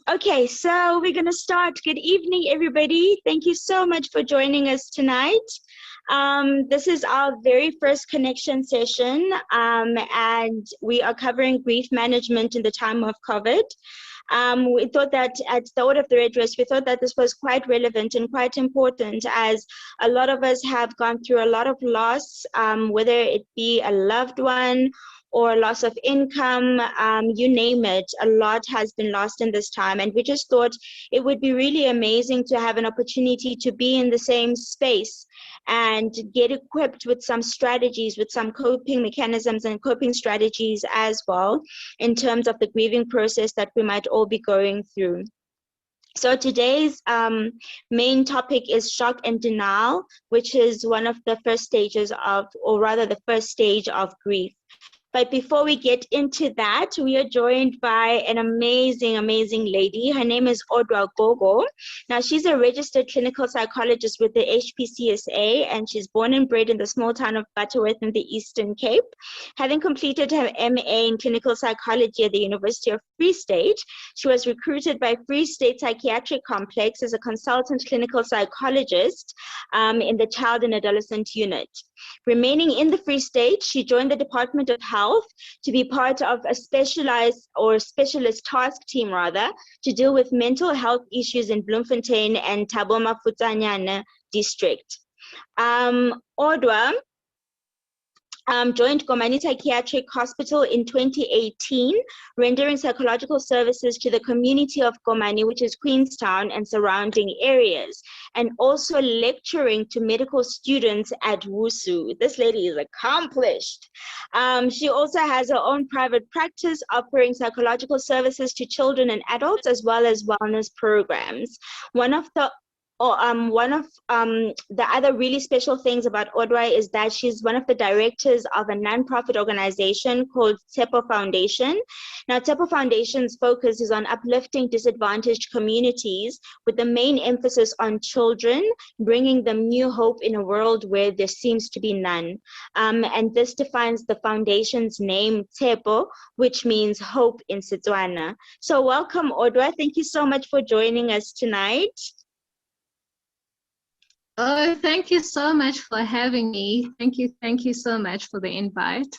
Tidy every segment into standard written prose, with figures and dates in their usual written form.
Okay, so we're going to start. Good evening, everybody. Thank you so much for joining us tonight. This is our very first connection session, and we are covering grief management in the time of COVID. We thought that at the Order of the Red Dress, we thought that this was quite relevant and quite important, as a lot of us have gone through a lot of loss, whether it be a loved one or loss of income, you name it, a lot has been lost in this time. And we just thought it would be really amazing to have an opportunity to be in the same space and get equipped with some strategies, with some coping mechanisms and coping strategies as well, in terms of the grieving process that we might all be going through. So today's main topic is shock and denial, which is one of the first stages of, or rather the first stage of grief. But before we get into that, we are joined by an amazing, amazing lady. Her name is Odwa Gogo. Now, she's a registered clinical psychologist with the HPCSA, and she's born and bred in the small town of Butterworth in the Eastern Cape. Having completed her MA in clinical psychology at the University of Free State, she was recruited by Free State Psychiatric Complex as a consultant clinical psychologist in the child and adolescent unit. Remaining in the Free State, she joined the Department of Health to be part of a specialized or specialist task team, rather, to deal with mental health issues in Bloemfontein and Thabo Mafutsanyane district. Odwa joined Komani Psychiatric Hospital in 2018, rendering psychological services to the community of Komani, which is Queenstown and surrounding areas, and also lecturing to medical students at WUSU. This lady is accomplished. She also has her own private practice offering psychological services to children and adults, as well as wellness programs. One of the other really special things about Odwa is that she's one of the directors of a nonprofit organization called Tshepo Foundation. Now, Tshepo Foundation's focus is on uplifting disadvantaged communities with the main emphasis on children, bringing them new hope in a world where there seems to be none. And this defines the foundation's name, Tshepo, which means hope in Setswana. So welcome, Odwa. Thank you so much for joining us tonight. Oh, thank you so much for having me. Thank you so much for the invite.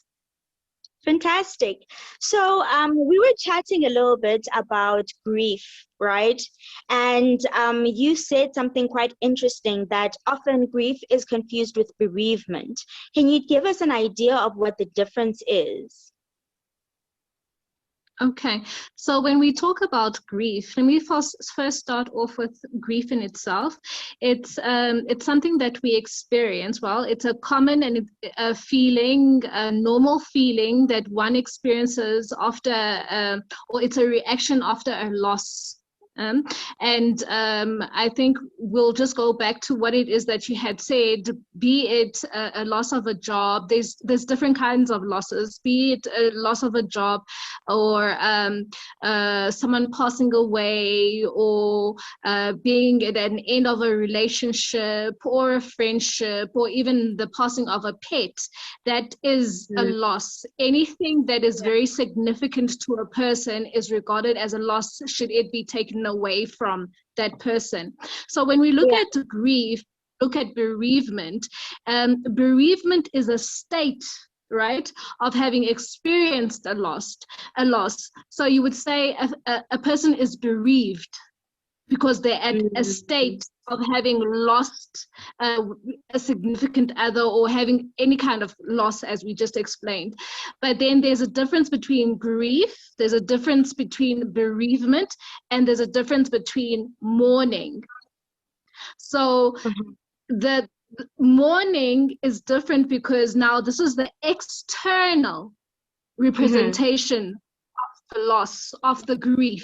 Fantastic. So we were chatting a little bit about grief, right? And you said something quite interesting, that often grief is confused with bereavement. Can you give us an idea of what the difference is? Okay, so when we talk about grief, let me first start off with grief in itself. It's something that we experience. Well, it's a common and a feeling, a normal feeling that one experiences after, or it's a reaction after a loss. I think we'll just go back to what it is that you had said, be it a loss of a job. There's different kinds of losses, be it a loss of a job or someone passing away, or being at an end of a relationship or a friendship, or even the passing of a pet. That is a loss. Anything that is very significant to a person is regarded as a loss should it be taken away from that person. So when we look at grief, look at bereavement. Bereavement is a state, right, of having experienced a loss. So you would say a person is bereaved because they're at a state of having lost a significant other, or having any kind of loss, as we just explained. But then there's a difference between grief, there's a difference between bereavement, and there's a difference between mourning. So the mourning is different because now this is the external representation of the loss, of the grief.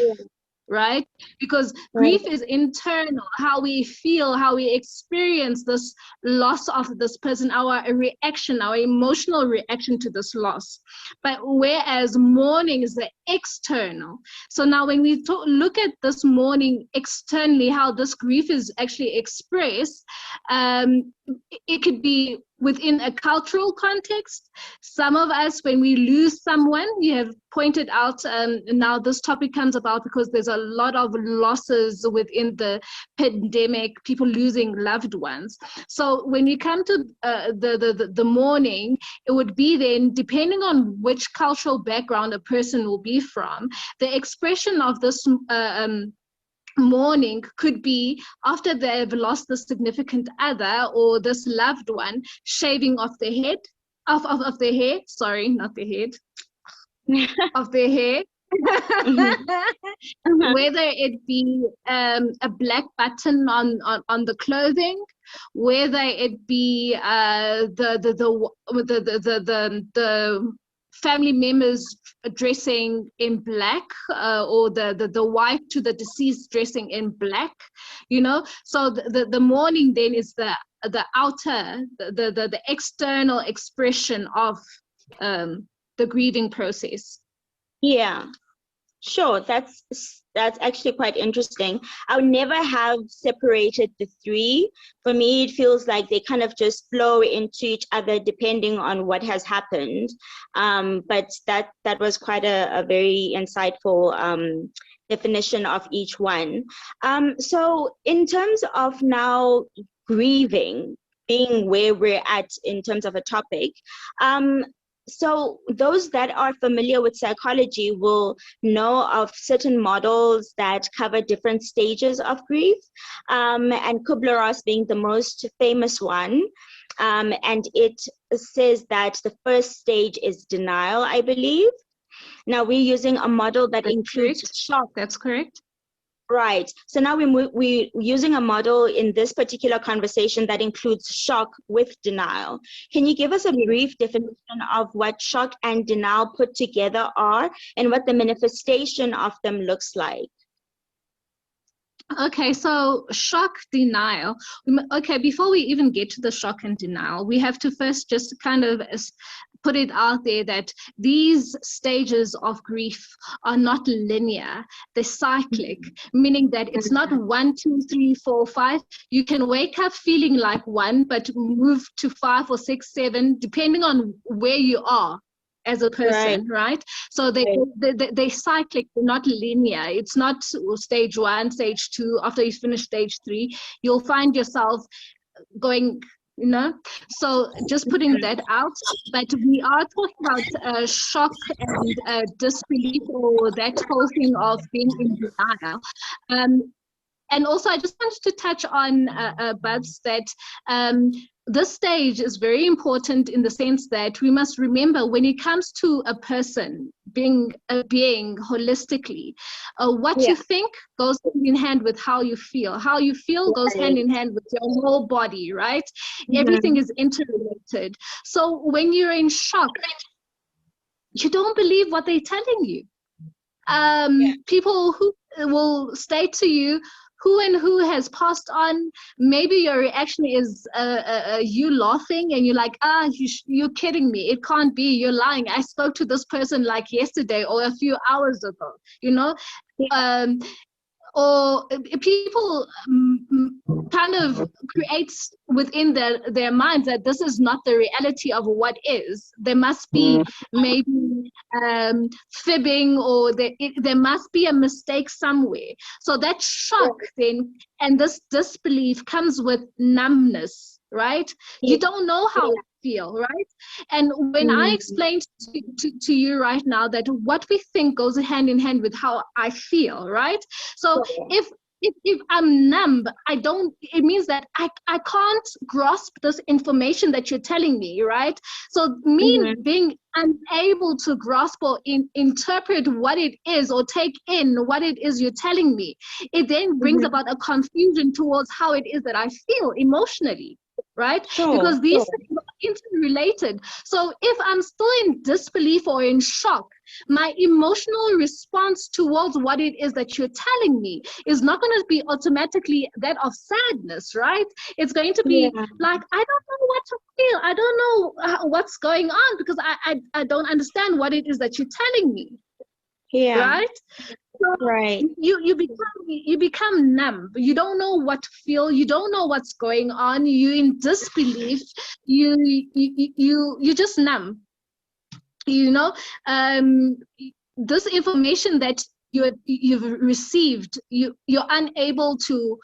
Right? Because grief is internal, how we feel, how we experience this loss of this person, our reaction, our emotional reaction to this loss. But whereas mourning is the external. So now when we look at this mourning externally, how this grief is actually expressed, it could be within a cultural context. Some of us, when we lose someone, you have pointed out, now this topic comes about because there's a lot of losses within the pandemic, people losing loved ones. So when we come to the mourning, it would be then, depending on which cultural background a person will be from, the expression of this mourning could be after they've lost the significant other or this loved one, shaving off their head, of their hair, sorry, not their head, of their hair. Whether it be a black button on the clothing, whether it be the family members dressing in black, or the wife to the deceased dressing in black, you know. So the mourning then is the outer, the external expression of the grieving process. Yeah, sure. That's actually quite interesting. I would never have separated the three. For me, it feels like they kind of just flow into each other depending on what has happened. But that was quite a very insightful definition of each one. So in terms of now grieving, being where we're at in terms of a topic, so those that are familiar with psychology will know of certain models that cover different stages of grief, and Kubler-Ross being the most famous one. And it says that the first stage is denial, I believe. Now we're using a model that includes shock. That's correct. Right. So now we're using a model in this particular conversation that includes shock with denial. Can you give us a brief definition of what shock and denial put together are and what the manifestation of them looks like? Okay, so shock, denial. Okay, before we even get to the shock and denial, we have to first just kind of put it out there that these stages of grief are not linear, they're cyclic, meaning that it's not 1, 2, 3, 4, 5. You can wake up feeling like 1, but move to 5 or 6, 7, depending on where you are as a person, right? So they cyclic, they're not linear. It's not stage 1, stage 2. After you finish stage 3, you'll find yourself going, you know. So just putting that out. But we are talking about shock and disbelief, or that whole thing of being in denial. And also, I just wanted to touch on, Buds, that this stage is very important in the sense that we must remember, when it comes to a person being a being holistically, what you think goes hand in hand with how you feel. How you feel goes hand in hand with your whole body, right? Everything is interrelated. So when you're in shock, you don't believe what they're telling you. People who will say to you, who and who has passed on, maybe your reaction is you laughing and you're like, you're kidding me. It can't be. You're lying. I spoke to this person like yesterday or a few hours ago, you know? Or people kind of create within their minds that this is not the reality of what is. There must be maybe fibbing, or there must be a mistake somewhere. So that shock then, and this disbelief comes with numbness, right? You don't know how to feel, right? And when I explained to you right now that what we think goes hand in hand with how I feel, right? So if I'm numb, it means that I can't grasp this information that you're telling me, right? So me being unable to grasp or interpret what it is or take in what it is you're telling me, it then brings about a confusion towards how it is that I feel emotionally, right? Because these things are interrelated. So if I'm still in disbelief or in shock, my emotional response towards what it is that you're telling me is not going to be automatically that of sadness, right? It's going to be like, I don't know what to feel. I don't know what's going on, because I don't understand what it is that you're telling me. Right? Right. You become numb. You don't know what to feel. You don't know what's going on. You're in disbelief. You just numb. You know, this information that you've received, you're unable to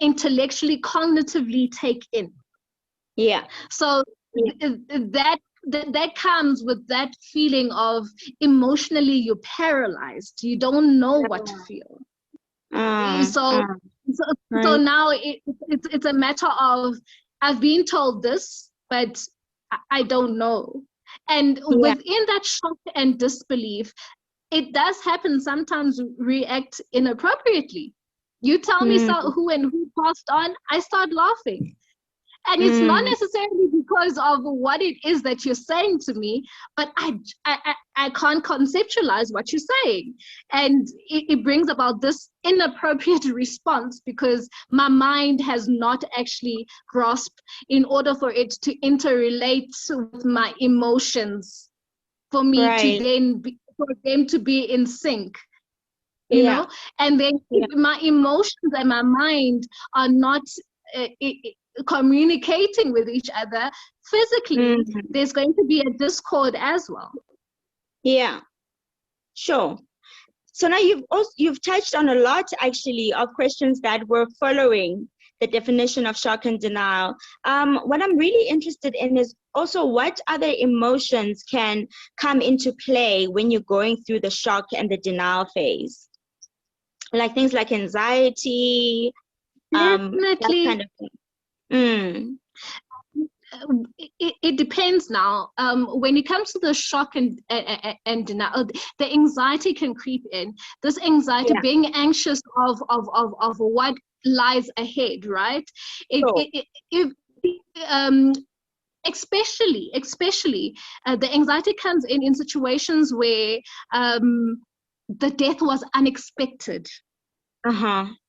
intellectually, cognitively take in. Yeah. So that comes with that feeling of emotionally you're paralyzed. You don't know what to feel. So right. now it's a matter of, I've been told this, but I don't know. And within that shock and disbelief, it does happen sometimes react inappropriately. You tell me who and who passed on, I start laughing. And it's not necessarily because of what it is that you're saying to me, but I can't conceptualize what you're saying. And it brings about this inappropriate response because my mind has not actually grasped in order for it to interrelate with my emotions, for me to then for them to be in sync. You know, and then if my emotions and my mind are not communicating with each other physically, there's going to be a discord as well. Yeah, sure. So now you've touched on a lot actually of questions that were following the definition of shock and denial. What I'm really interested in is also what other emotions can come into play when you're going through the shock and the denial phase, like things like anxiety, that kind of thing. It depends now. When it comes to the shock and denial, the anxiety can creep in. This anxiety, being anxious of what lies ahead, right? Especially the anxiety comes in situations where the death was unexpected.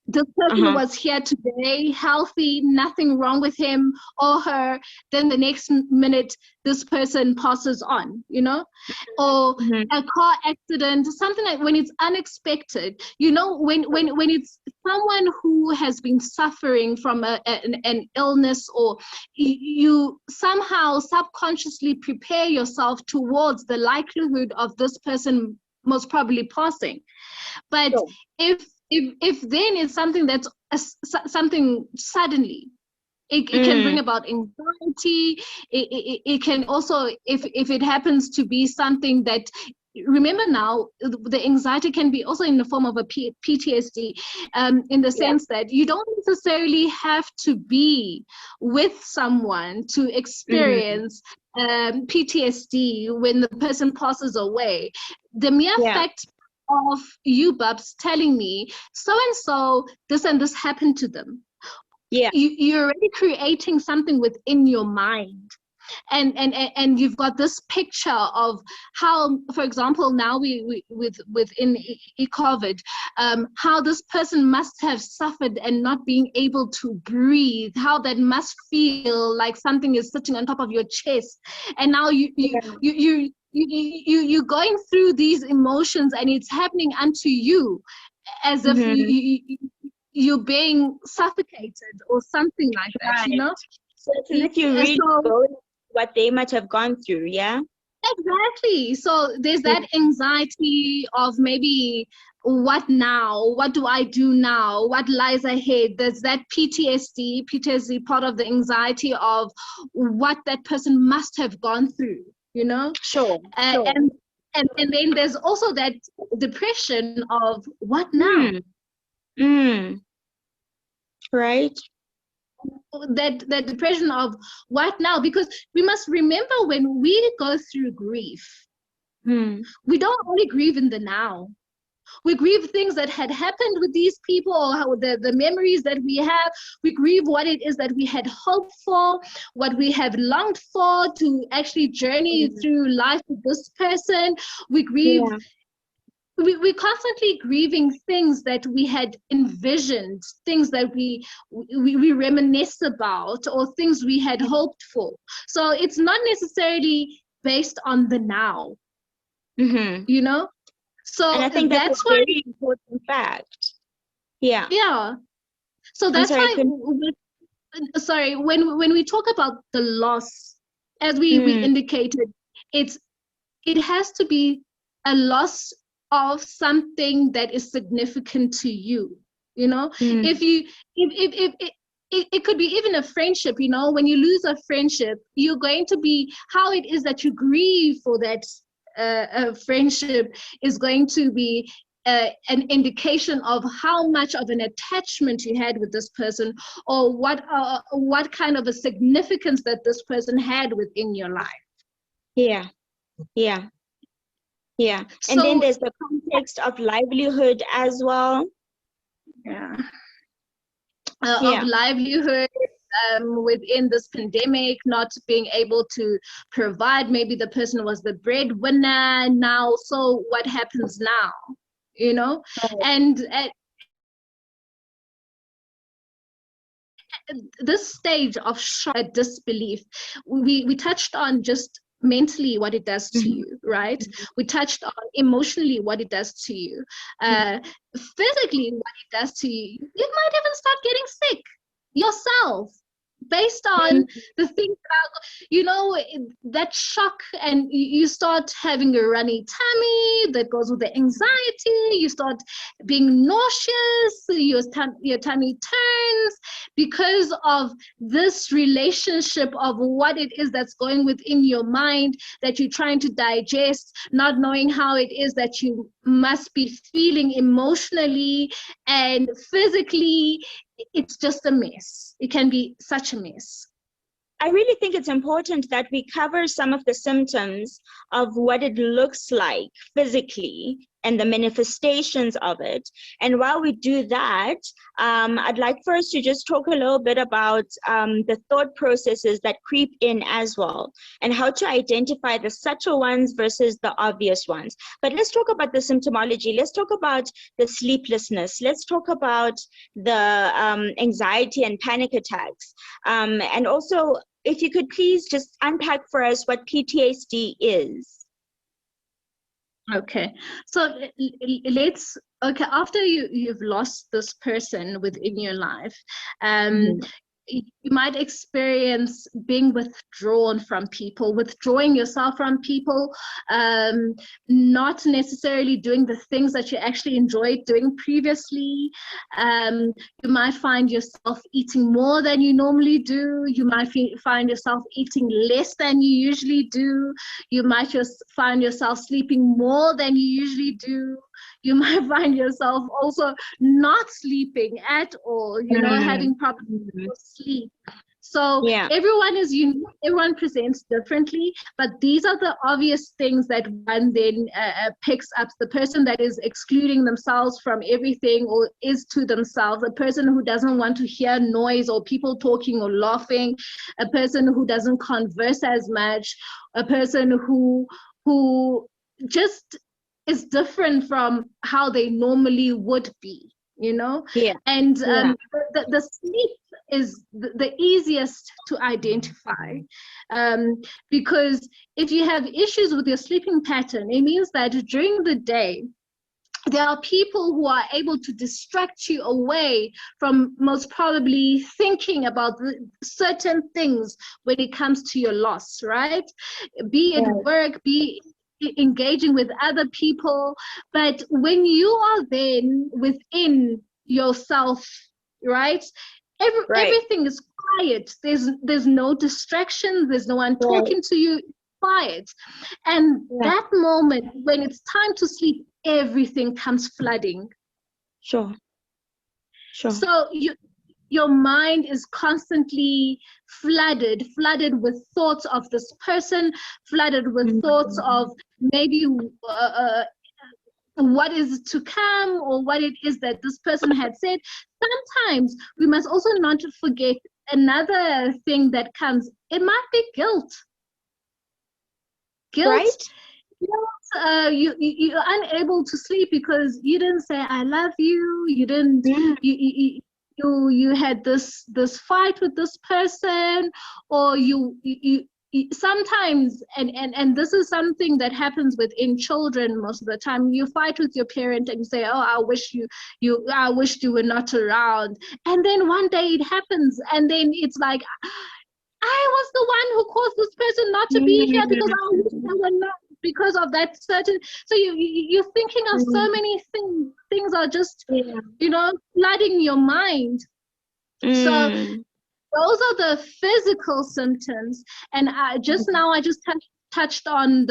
The person was here today, healthy, nothing wrong with him or her. Then the next minute, this person passes on, you know, or a car accident, something like when it's unexpected, you know, when it's someone who has been suffering from an illness, or you somehow subconsciously prepare yourself towards the likelihood of this person most probably passing. But if then it's something that's something suddenly, it can bring about anxiety. It can also, if it happens to be something that, remember now, the anxiety can be also in the form of a PTSD, in the sense that you don't necessarily have to be with someone to experience PTSD when the person passes away. The mere fact of you, Babs, telling me so-and-so, this and this happened to them. You're already creating something within your mind. And you've got this picture of how, for example, now within COVID, how this person must have suffered and not being able to breathe, how that must feel like something is sitting on top of your chest, and now you're going through these emotions, and it's happening unto you as if you're being suffocated or something like that, you know? So it's as if you really go what they might have gone through, Exactly. So there's that anxiety of maybe, what now? What do I do now? What lies ahead? There's that PTSD part of the anxiety of what that person must have gone through, you know? Sure. And then there's also that depression of what now? Right. That depression of what now? Because we must remember, when we go through grief, we don't only grieve in the now. We grieve things that had happened with these people, or how the memories that we have. We grieve what it is that we had hoped for, what we have longed for to actually journey through life with this person. We grieve. We're constantly grieving things that we had envisioned, things that we reminisce about, or things we had hoped for. So it's not necessarily based on the now, you know? So And I think that's that's a why, very important fact. Yeah. yeah. So I'm that's sorry. why, sorry, when we talk about the loss, as we indicated, it has to be a loss of something that is significant to you. You know, if you if it could be even a friendship. You know, when you lose a friendship, you're going to be, how it is that you grieve for that friendship is going to be an indication of how much of an attachment you had with this person, or what kind of a significance that this person had within your life. Yeah. Yeah. Yeah. And then So there's the context of livelihood as well. yeah, of Yeah. livelihood. Within this pandemic, not being able to provide, maybe the person was the breadwinner now, so what happens now, you know? And at this stage of shock, disbelief, we touched on just mentally what it does to you, right? We touched on emotionally what it does to you, physically what it does to you. You might even start getting sick yourself, based on the things that, you know, that shock, and you start having a runny tummy that goes with the anxiety. You start being nauseous, your tummy turns because of this relationship of what it is that's going within your mind that you're trying to digest, not knowing how it is that you must be feeling emotionally and physically. It's just a mess. It can be such a mess. I really think it's important that we cover some of the symptoms of what it looks like physically and the manifestations of it. And while we do that, I'd like for us to just talk a little bit about the thought processes that creep in as well, and how to identify the subtle ones versus the obvious ones. But let's talk about the symptomology. Let's talk about the sleeplessness. Let's talk about the anxiety and panic attacks. And also, if you could please just unpack for us what PTSD is. Okay, so after you've lost this person within your life, you might experience being withdrawn from people, withdrawing yourself from people, not necessarily doing the things that you actually enjoyed doing previously. You might find yourself eating more than you normally do. You might find yourself eating less than you usually do. You might just find yourself sleeping more than you usually do. You might find yourself also not sleeping at all, you know, having problems with sleep. So everyone is unique, everyone presents differently, but these are the obvious things that one then picks up. The person that is excluding themselves from everything or is to themselves, a person who doesn't want to hear noise or people talking or laughing, a person who doesn't converse as much, a person who just is different from how they normally would be, you know? And the sleep is the easiest to identify, because if you have issues with your sleeping pattern, it means that during the day, there are people who are able to distract you away from most probably thinking about certain things when it comes to your loss, right? Be it work, be engaging with other people. But when you are then within yourself, right, everything is quiet. There's no distraction, there's no one talking to you, quiet. And that moment when it's time to sleep, everything comes flooding. Sure. So your mind is constantly flooded with thoughts of this person, flooded with thoughts of maybe what is to come, or what it is that this person had said. Sometimes we must also not forget another thing that comes. It might be guilt. Right? You're unable to sleep because you didn't say I love you. You didn't. You had this fight with this person, or you sometimes, and this is something that happens within children most of the time, you fight with your parent and say, oh, I wished you were not around, and then one day it happens, and then it's like, I was the one who caused this person not to be here because I wish they were not, because of that certain. So you're thinking of so many things. Things are just, flooding your mind. So those are the physical symptoms. And I just touched on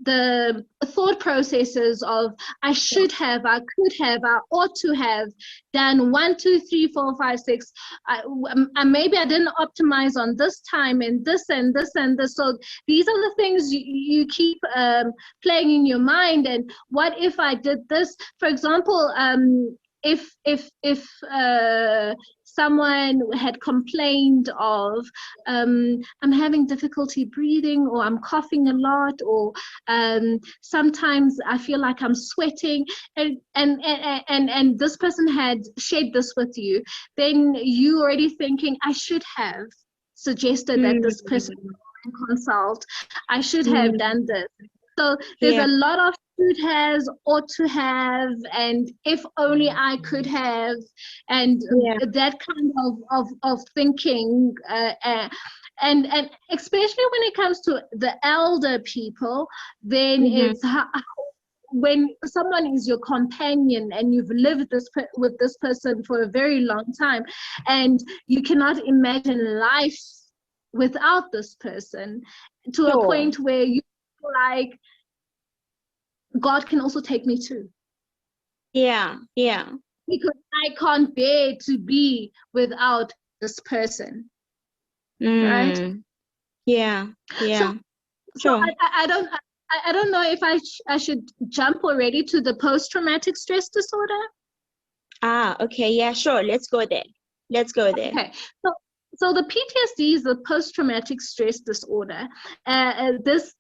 the thought processes of I should have, I could have, I ought to have done 1, 2, 3, 4, 5, 6. Maybe I didn't optimize on this time and this and this and this. So these are the things you keep playing in your mind. And what if I did this? For example, if someone had complained of I'm having difficulty breathing, or I'm coughing a lot, or sometimes I feel like I'm sweating, and this person had shared this with you, then you already thinking, I should have suggested that this person consult, I should have done this. So there's a lot of should has, ought to have, and if only I could have, and that kind of thinking, and especially when it comes to the elder people, then it's when someone is your companion and you've lived with this person for a very long time, and you cannot imagine life without this person, to a point where you feel like God can also take me too. Yeah. Because I can't bear to be without this person. Right? Yeah. So I don't know if I should jump already to the post-traumatic stress disorder. Okay. Yeah, sure. Let's go there. Okay. So the PTSD is the post-traumatic stress disorder. This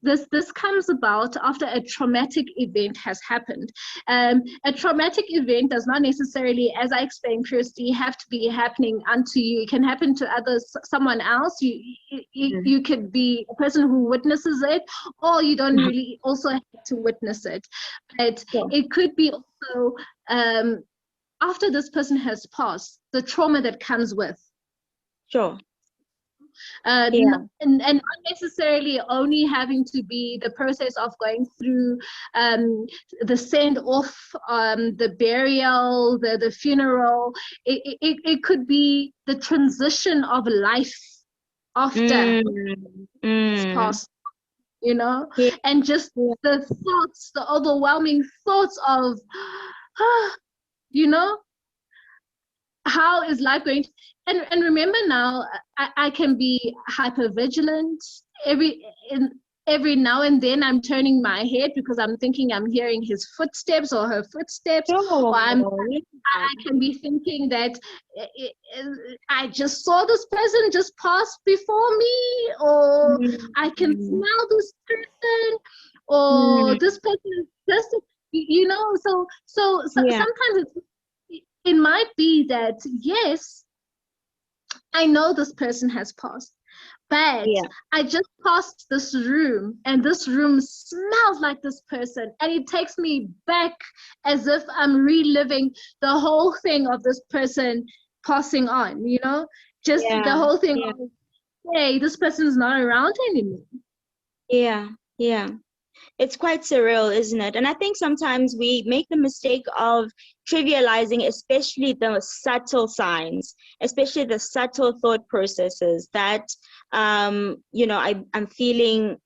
comes about after a traumatic event has happened. A traumatic event does not necessarily, as I explained previously, have to be happening unto you. It can happen to someone else. You could be a person who witnesses it, or you don't really also have to witness it. But it could be also after this person has passed, the trauma that comes with. Sure. And not necessarily only having to be the process of going through the send off, the burial, the funeral. It could be the transition of life after it's passed, and just the thoughts, the overwhelming thoughts of, how is life going to, and remember now, I can be hypervigilant. Every now and then I'm turning my head because I'm thinking I'm hearing his footsteps or her footsteps. Or I can be thinking that I just saw this person just pass before me, or I can smell this person, or this person is just, so sometimes it might be that, yes, I know this person has passed, but I just passed this room and this room smells like this person, and it takes me back as if I'm reliving the whole thing of this person passing on, just the whole thing of, hey, this person is not around anymore. Yeah. It's quite surreal, isn't it? And I think sometimes we make the mistake of trivializing, especially the subtle signs, especially the subtle thought processes that, I'm feeling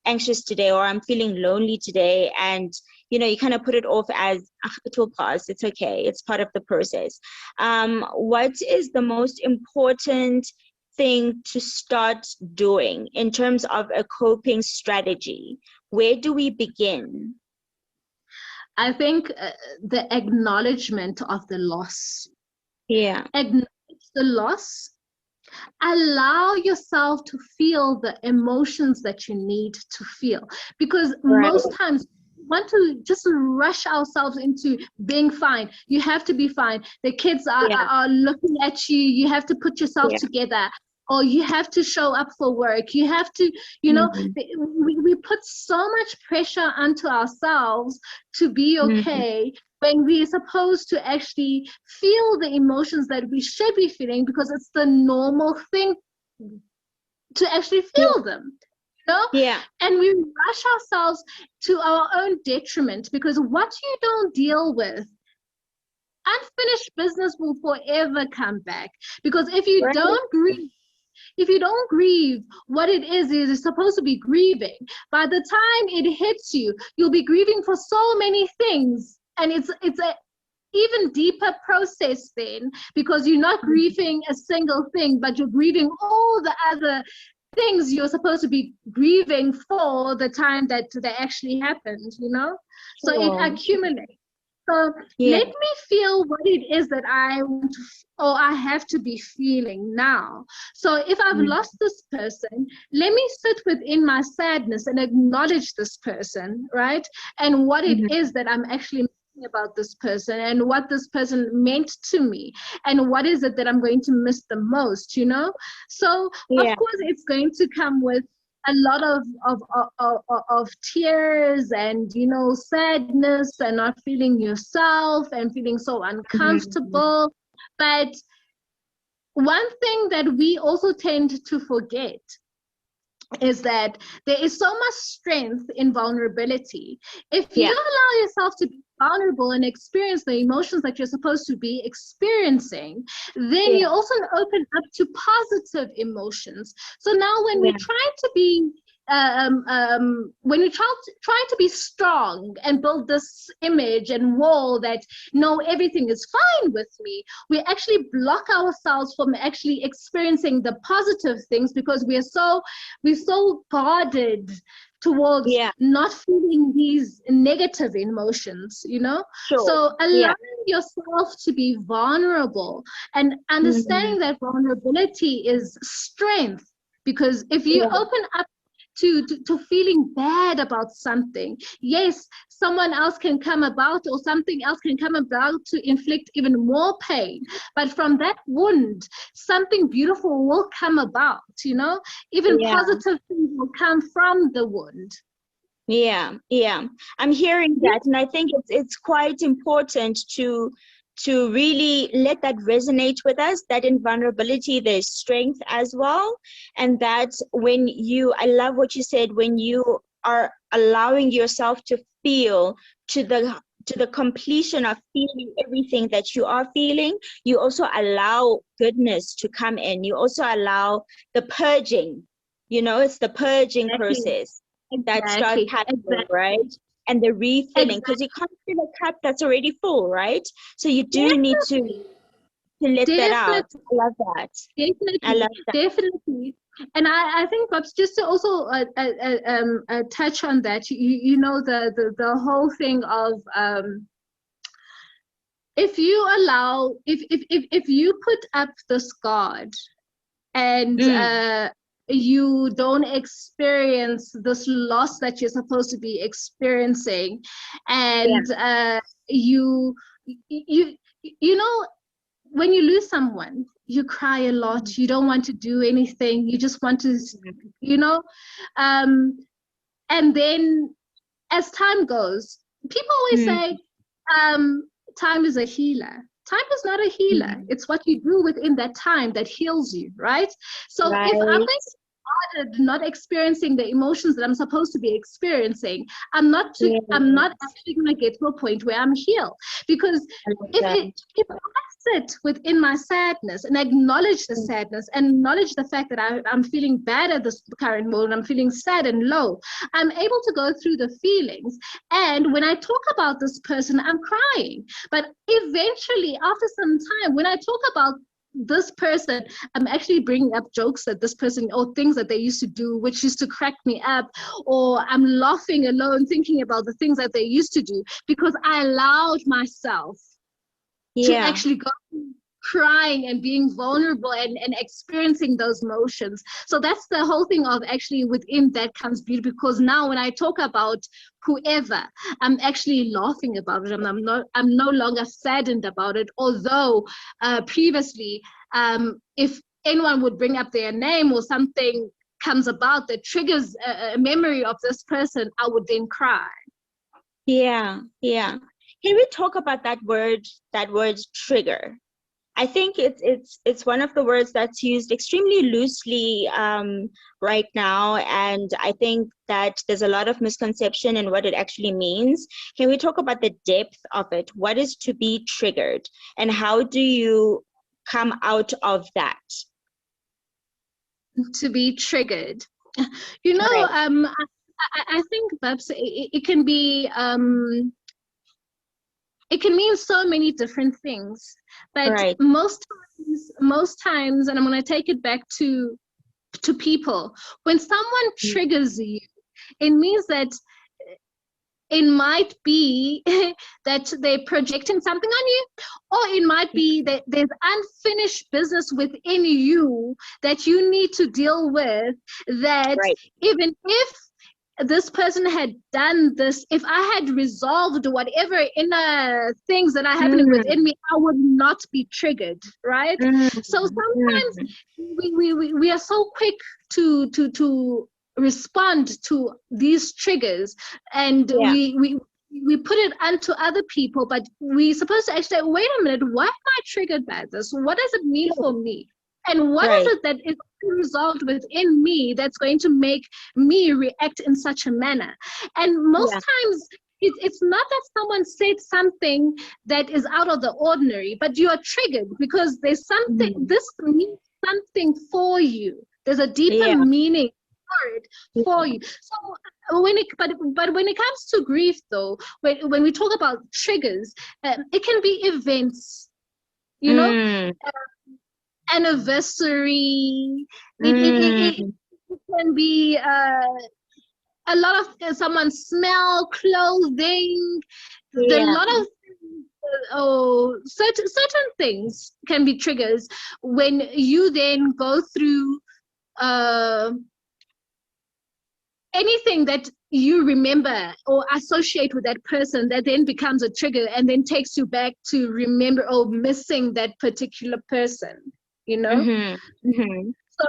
anxious today, or I'm feeling lonely today. And, you kind of put it off as, it will pass. It's okay. It's part of the process. What is the most important thing to start doing in terms of a coping strategy? Where do we begin? I think the acknowledgement of the loss. Acknowledge the loss. Allow yourself to feel the emotions that you need to feel. Because most times we want to just rush ourselves into being fine. You have to be fine. The kids are looking at you. You have to put yourself together. or you have to show up for work. You have to, you know, we put so much pressure onto ourselves to be okay when we're supposed to actually feel the emotions that we should be feeling, because it's the normal thing to actually feel them. You know? Yeah. And we rush ourselves to our own detriment, because what you don't deal with, unfinished business will forever come back. Because if you don't grieve what it is you're supposed to be grieving, by the time it hits you, you'll be grieving for so many things, and it's a even deeper process then, because you're not grieving a single thing, but you're grieving all the other things you're supposed to be grieving for the time that actually happened, you know. So it accumulates. So let me feel what it is that I want to, or I have to be feeling now. So if I've lost this person, let me sit within my sadness and acknowledge this person, right? And what it is that I'm actually thinking about this person, and what this person meant to me, and what is it that I'm going to miss the most, you know? So of course it's going to come with a lot of tears and, you know, sadness, and not feeling yourself and feeling so uncomfortable. But one thing that we also tend to forget is that there is so much strength in vulnerability. If you allow yourself to be vulnerable and experience the emotions that you're supposed to be experiencing, then you also open up to positive emotions. So now when we try to be when we try to be strong and build this image and wall that no, everything is fine with me, we actually block ourselves from actually experiencing the positive things, because we're so guarded towards not feeling these negative emotions, you know. So allowing yourself to be vulnerable and understanding that vulnerability is strength, because if you open up to feeling bad about something, yes, someone else can come about, or something else can come about to inflict even more pain. But from that wound, something beautiful will come about, you know, even positive things will come from the wound. I'm hearing that, and I think it's quite important to really let that resonate with us, that in vulnerability there's strength as well. And that when I love what you said, when you are allowing yourself to feel to the completion of feeling everything that you are feeling, you also allow goodness to come in. You also allow the purging, you know, it's the purging process that starts happening, right? And the refilling, because you can't fill a cup that's already full, right? So you do need to let that out. I love that. I love that. Definitely. And I think perhaps just to also touch on that, you know, the whole thing of if you allow, if you put up this guard and you don't experience this loss that you're supposed to be experiencing, and you know, when you lose someone, you cry a lot, you don't want to do anything, you just want to, you know, and then as time goes, people always say time is a healer. Time is not a healer. It's what you do within that time that heals you, right? So if I'm going to not experiencing the emotions that I'm supposed to be experiencing, I'm not actually going to get to a point where I'm healed. Because if I sit within my sadness and acknowledge the sadness and acknowledge the fact that I'm feeling bad at this current moment, I'm feeling sad and low, I'm able to go through the feelings. And when I talk about this person, I'm crying. But eventually, after some time, when I talk about this person, I'm actually bringing up jokes that this person, or things that they used to do, which used to crack me up, or I'm laughing alone thinking about the things that they used to do, because I allowed myself to actually go crying and being vulnerable and experiencing those motions. So that's the whole thing of actually within that comes beauty, because now when I talk about whoever, I'm actually laughing about it. I'm no longer saddened about it. Although previously, if anyone would bring up their name or something comes about that triggers a memory of this person, I would then cry. Yeah, yeah. Can we talk about that word trigger? I think it's one of the words that's used extremely loosely right now, and I think that there's a lot of misconception in what it actually means. Can we talk about the depth of it? What is to be triggered, and how do you come out of that? To be triggered, you know, Right. I think that's it can be it can mean so many different things, but Right. most times, and I'm going to take it back to people, when someone triggers you, it means that it might be that they're projecting something on you, or it might be that there's unfinished business within you that you need to deal with, that Right. even if this person had done this, if I had resolved whatever inner things that are happening within me, I would not be triggered, right? So sometimes we are so quick to respond to these triggers, and we put it onto other people, but we're supposed to actually, wait a minute, why am I triggered by this? What does it mean for me? And what is it that is resolved within me that's going to make me react in such a manner? And most times, it's not that someone said something that is out of the ordinary, but you are triggered because there's something, this means something for you. There's a deeper meaning for it, for you. So when it, but when it comes to grief, though, when we talk about triggers, it can be events, you know, anniversary. It can be a lot of someone's smell, clothing. There are a lot of certain things can be triggers when you then go through anything that you remember or associate with that person, that then becomes a trigger and then takes you back to remember or missing that particular person, you know? So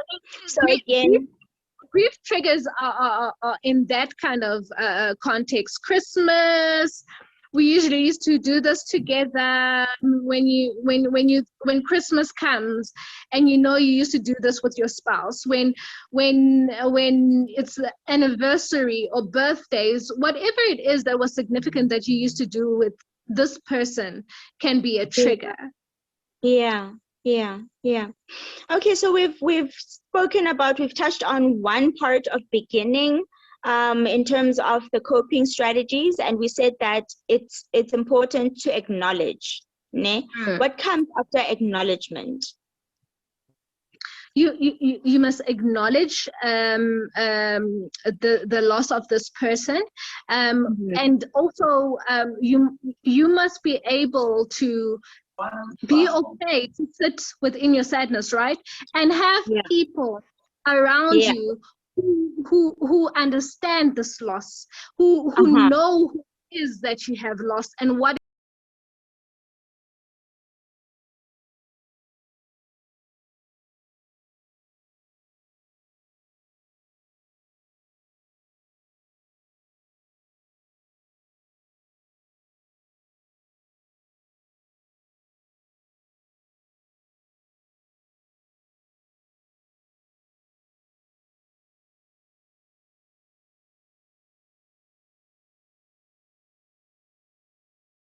again, grief triggers are in that kind of context. Christmas, we usually used to do this together when Christmas comes, and you know you used to do this with your spouse. When it's the anniversary or birthdays, whatever it is that was significant that you used to do with this person can be a trigger. Yeah. Okay, so we've touched on one part of beginning in terms of the coping strategies, and we said that it's important to acknowledge. What comes after acknowledgement? You must acknowledge the loss of this person, and also you must be able to be okay to sit within your sadness, right? And have people around you who understand this loss, who know who it is that you have lost and what